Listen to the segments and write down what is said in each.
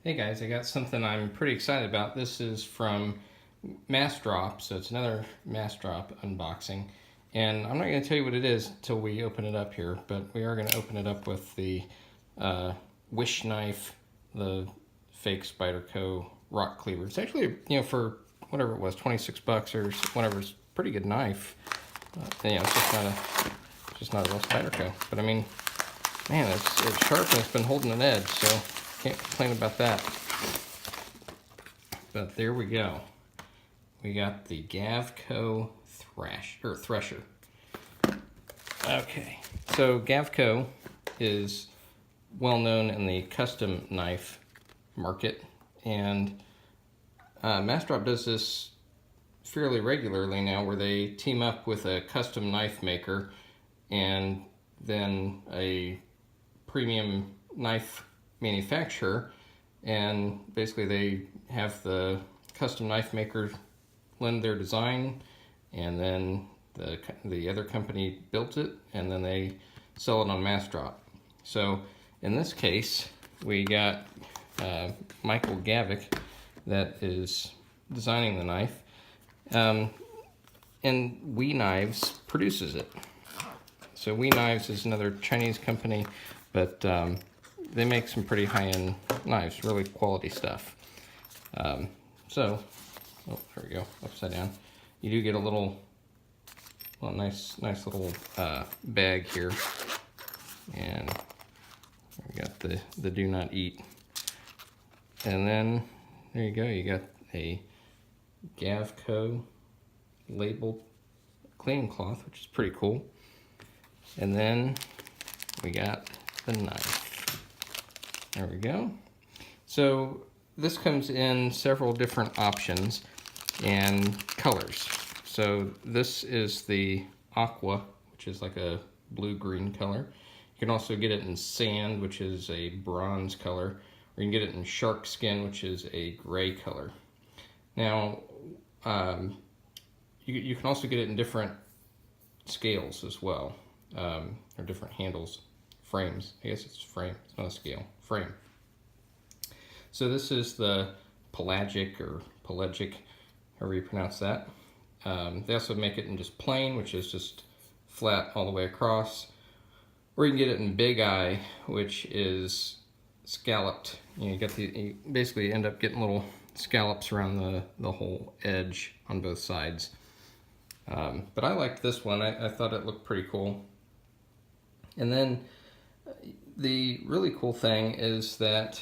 Hey guys, I got something I'm pretty excited about. This is from Massdrop, so it's another Massdrop unboxing. And I'm not going to tell you what it is until we open it up here, but we are going to open it up with the Wish knife, the fake Spyderco rock cleaver. It's actually, for whatever it was, 26 bucks or whatever, it's a pretty good knife. It's just not a real Spyderco. But I mean, man, it's sharp and it's been holding an edge, so can't complain about that. But there we go. We got the Gavco Thresher. Okay, so Gavco is well known in the custom knife market, and Massdrop does this fairly regularly now, where they team up with a custom knife maker and then a premium knife manufacturer, and basically they have the custom knife maker lend their design, and then the other company built it, and then they sell it on Massdrop. So in this case, we got Michael Gavco that is designing the knife, and WE Knives produces it. So WE Knives is another Chinese company, but they make some pretty high-end knives, really quality stuff. Oh, there we go, upside down. You do get a nice little bag here, and we got the do not eat. And then there you go, you got a Gavco labeled cleaning cloth, which is pretty cool. And then we got the knife. There we go. So this comes in several different options and colors. So this is the aqua, which is like a blue-green color. You can also get it in sand, which is a bronze color, or you can get it in shark skin, which is a gray color. Now, you can also get it in different scales as well, or different handles, frames. I guess it's frame, it's not a scale, frame. So this is the pelagic, however you pronounce that. They also make it in just plain, which is just flat all the way across. Or you can get it in big eye, which is scalloped. You basically end up getting little scallops around the whole edge on both sides. But I liked this one. I thought it looked pretty cool. And then the really cool thing is that,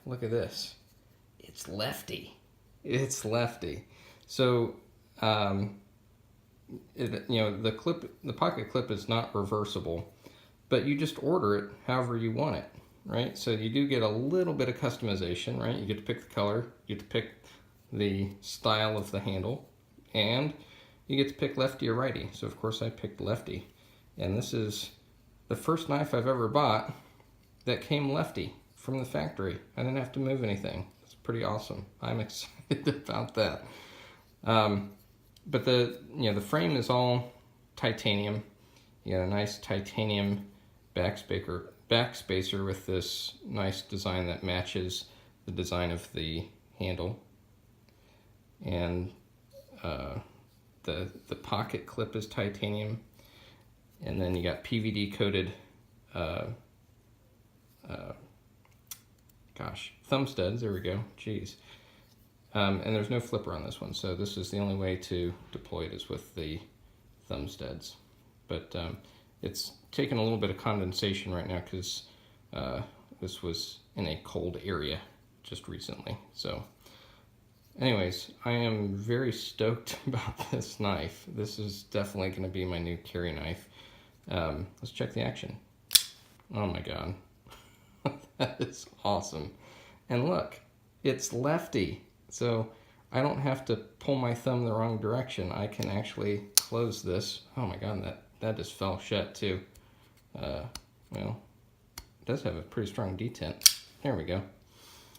look at this. It's lefty. It's lefty. So, the pocket clip is not reversible, but you just order it however you want it, right? So you do get a little bit of customization, right? You get to pick the color, you get to pick the style of the handle, and you get to pick lefty or righty. So of course I picked lefty. And this is the first knife I've ever bought that came lefty from the factory. I didn't have to move anything. It's pretty awesome. I'm excited about that. But the frame is all titanium. You got a nice titanium backspacer with this nice design that matches the design of the handle. And the pocket clip is titanium. And then you got PVD coated thumb studs. There we go. Jeez. And there's no flipper on this one, so this is the only way to deploy it is with the thumb studs. But it's taken a little bit of condensation right now because this was in a cold area just recently. So anyways, I am very stoked about this knife. This is definitely going to be my new carry knife. Let's check the action. Oh my god. That is awesome. And look, it's lefty. So I don't have to pull my thumb the wrong direction. I can actually close this. Oh my god, that just fell shut too. Well, it does have a pretty strong detent. There we go.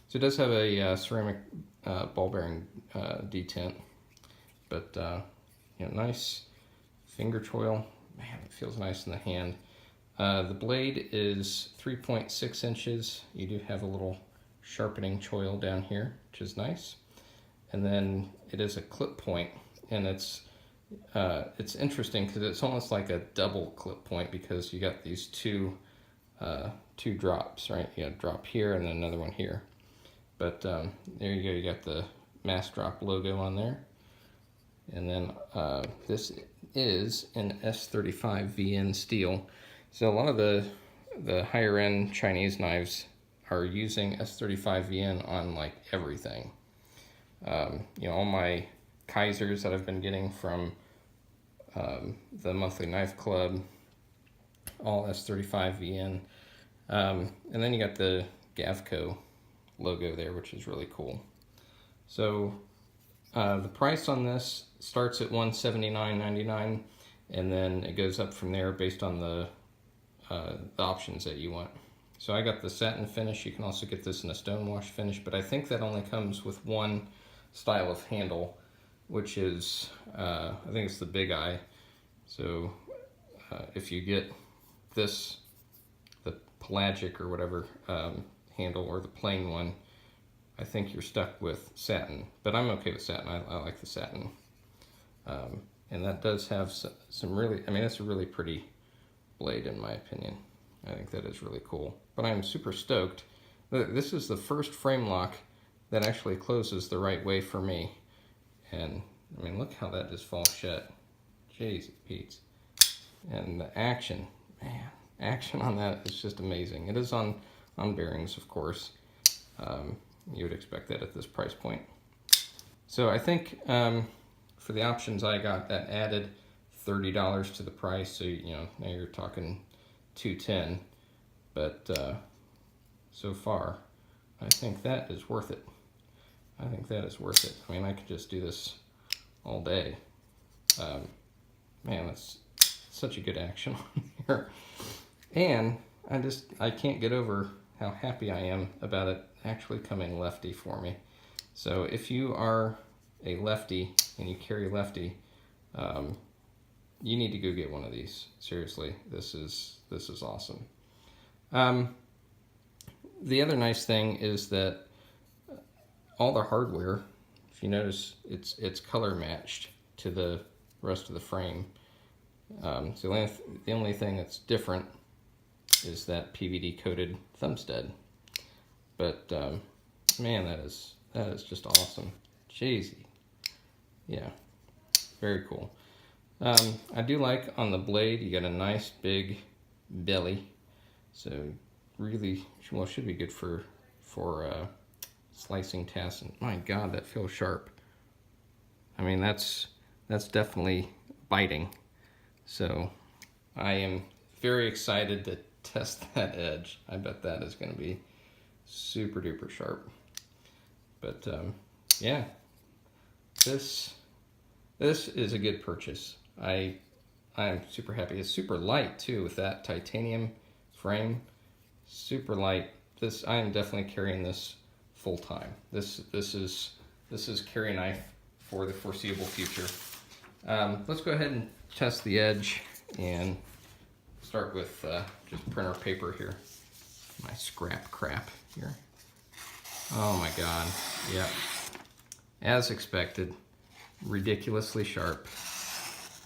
So it does have a ceramic ball bearing detent, but nice finger choil. Man, it feels nice in the hand. The blade is 3.6 inches. You do have a little sharpening choil down here, which is nice. And then it is a clip point, and it's interesting because it's almost like a double clip point because you got these two drops, right? You got a drop here and then another one here. But there you go, you got the Massdrop logo on there. And then this is an S35 VN steel. So a lot of the higher end Chinese knives are using S35 VN on like everything. You know, all my Kaisers that I've been getting from the Monthly Knife Club, all S35 VN. And then you got the Gavco logo there, which is really cool. So the price on this starts at $179.99, and then it goes up from there based on the options that you want. So I got the satin finish. You can also get this in a stonewash finish, but I think that only comes with one style of handle, which is, I think it's the Big Eye. So if you get this, the pelagic or whatever handle, or the plain one, I think you're stuck with satin. But I'm okay with satin. I like the satin. And that does have some really, I mean, it's a really pretty blade in my opinion. I think that is really cool. But I'm super stoked. This is the first frame lock that actually closes the right way for me. And I mean, look how that just falls shut. Jeez Pete's. And the action, man, action on that is just amazing. It is on bearings, of course. You would expect that at this price point. So I think for the options I got, that added $30 to the price. So, you know, now you're talking $210. But so far, I think that is worth it. I think that is worth it. I mean, I could just do this all day. Man, that's such a good action on here. And I can't get over how happy I am about it actually coming lefty for me. So if you are a lefty and you carry lefty, you need to go get one of these. Seriously, this is awesome. The other nice thing is that all the hardware, if you notice, it's color matched to the rest of the frame. So the only thing that's different is that PVD coated thumb stud. But man, that is just awesome. Jeez. Yeah, very cool. I do like on the blade, you got a nice big belly. So really, well, should be good for slicing tasks. And my God, that feels sharp. I mean, that's definitely biting. So I am very excited to test that edge. I bet that is going to be super duper sharp. But yeah, this is a good purchase. I am super happy. It's super light too with that titanium frame. Super light. I am definitely carrying this full time. This is carry knife for the foreseeable future. Let's go ahead and test the edge and start with just printer paper here. My scrap crap here. Oh my God. Yep. As expected, ridiculously sharp.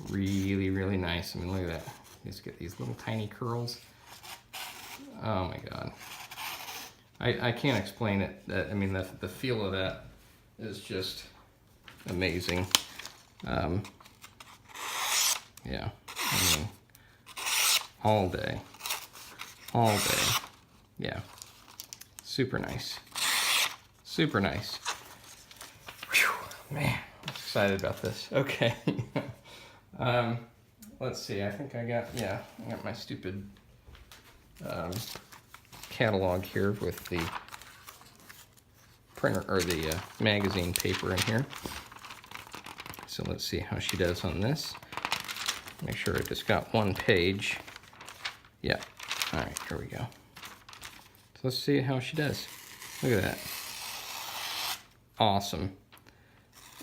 Really, really nice. I mean, look at that. Just get these little tiny curls. Oh my God. I can't explain it. I mean, the feel of that is just amazing. Yeah, I mean, all day. Yeah, super nice. Super nice. Whew, man, I'm excited about this. Okay. Let's see, I think I got my stupid catalog here with the printer, or the magazine paper in here. So let's see how she does on this. Make sure I just got one page. Yeah, all right, here we go. So let's see how she does. Look at that. Awesome.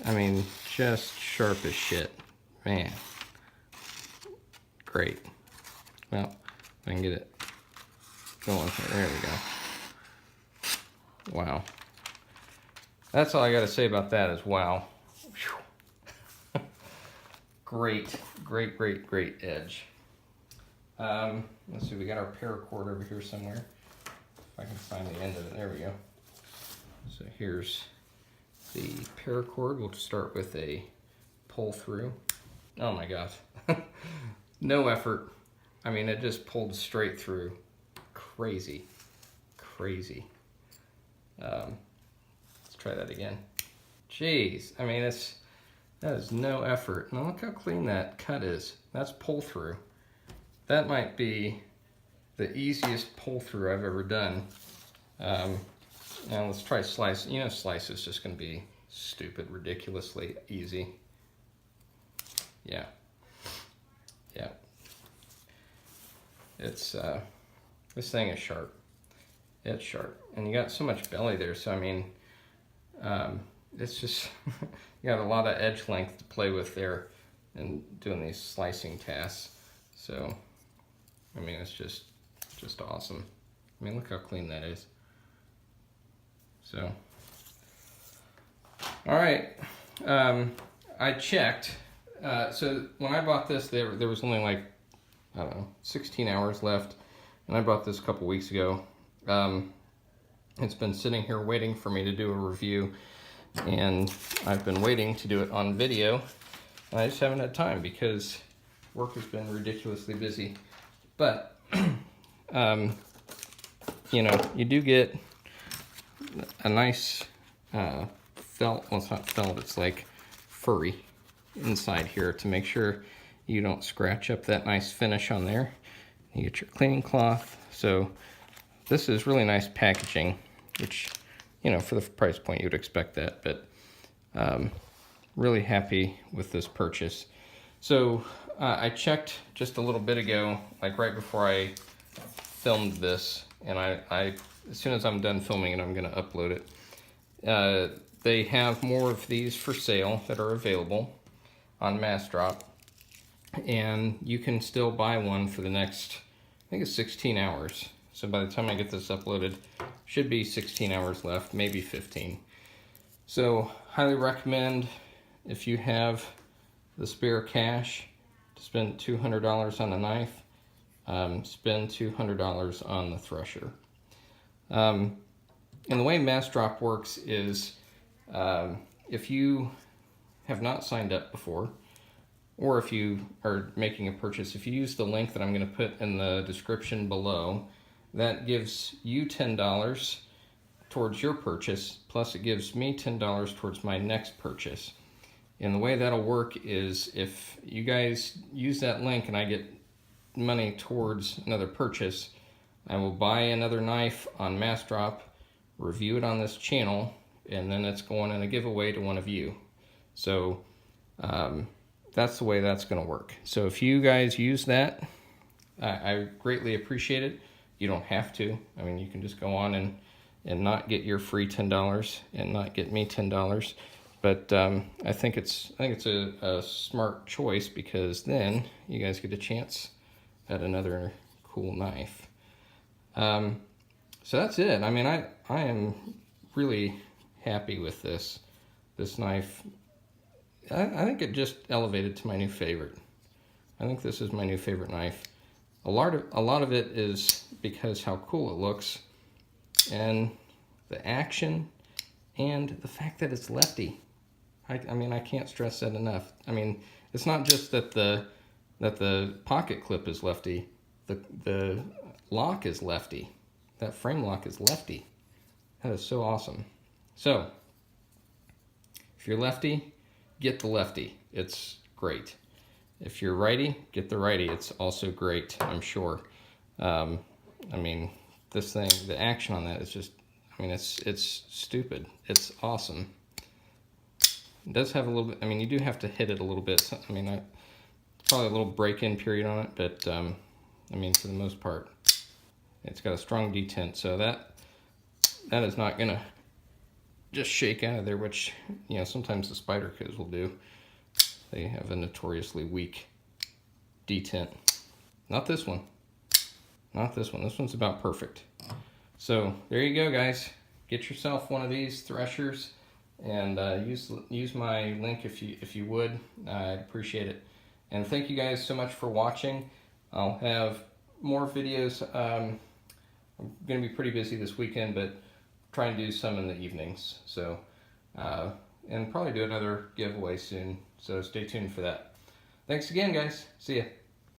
I mean, just sharp as shit. Man. Great. Well, I can get it going here. There we go. Wow. That's all I got to say about that is wow. Great, great, great, great edge. Let's see, we got our paracord over here somewhere. If I can find the end of it, there we go. So here's the paracord. We'll start with a pull through. Oh my gosh, no effort. I mean, it just pulled straight through. Crazy, crazy. Let's try that again. Jeez, I mean, that is no effort. Now look how clean that cut is. That's pull through. That might be the easiest pull through I've ever done. Now let's try slice. You know, slice is just going to be stupid, ridiculously easy. Yeah. Yeah. It's, this thing is sharp. It's sharp. And you got so much belly there, so I mean, it's just, you got a lot of edge length to play with there and doing these slicing tasks. So, I mean, it's just awesome. I mean, look how clean that is. So, all right, I checked. So when I bought this, there was only like, I don't know, 16 hours left, and I bought this a couple weeks ago. It's been sitting here waiting for me to do a review, and I've been waiting to do it on video, and I just haven't had time because work has been ridiculously busy. But, you know, you do get a nice felt, well, it's not felt, it's like furry inside here to make sure you don't scratch up that nice finish on there. You get your cleaning cloth. So this is really nice packaging, which, you know, for the price point, you'd expect that, but really happy with this purchase. So I checked just a little bit ago, like right before I filmed this, and I as soon as I'm done filming it, I'm going to upload it. They have more of these for sale that are available on Massdrop, and you can still buy one for the next, I think it's 16 hours. So by the time I get this uploaded, should be 16 hours left, maybe 15. So highly recommend, if you have the spare cash to spend $200 on a knife, spend $200 on the Thresher. And the way Massdrop works is, if you have not signed up before, or if you are making a purchase, if you use the link that I'm going to put in the description below, that gives you $10 towards your purchase, plus it gives me $10 towards my next purchase. And the way that'll work is, if you guys use that link and I get money towards another purchase, I will buy another knife on Massdrop, review it on this channel, and then it's going in a giveaway to one of you. So that's the way that's going to work. So if you guys use that, I greatly appreciate it. You don't have to. I mean, you can just go on and not get your free $10 and not get me $10. But I think it's a smart choice, because then you guys get a chance at another cool knife. So that's it. I mean, I am really happy with this knife. I think it just elevated to my new favorite. I think this is my new favorite knife. A lot of it is because how cool it looks, and the action, and the fact that it's lefty. I mean, I can't stress that enough. I mean, it's not just that the pocket clip is lefty. The lock is lefty. That frame lock is lefty. That is so awesome. So, if you're lefty, get the lefty. It's great. If you're righty, get the righty. It's also great, I'm sure. I mean, this thing, the action on that is just, I mean, it's stupid. It's awesome. It does have a little bit, I mean, you do have to hit it a little bit. So, I mean, probably a little break-in period on it, but I mean, for the most part, it's got a strong detent, so that is not gonna just shake out of there, which, you know, sometimes the spider codes will do. They have a notoriously weak detent. Not this one. Not this one. This one's about perfect. So there you go, guys. get yourself one of these threshers, and use my link if you would. I'd appreciate it. And thank you guys so much for watching. I'll have more videos. I'm going to be pretty busy this weekend, but try and do some in the evenings. So, and probably do another giveaway soon. So stay tuned for that. Thanks again, guys. See ya.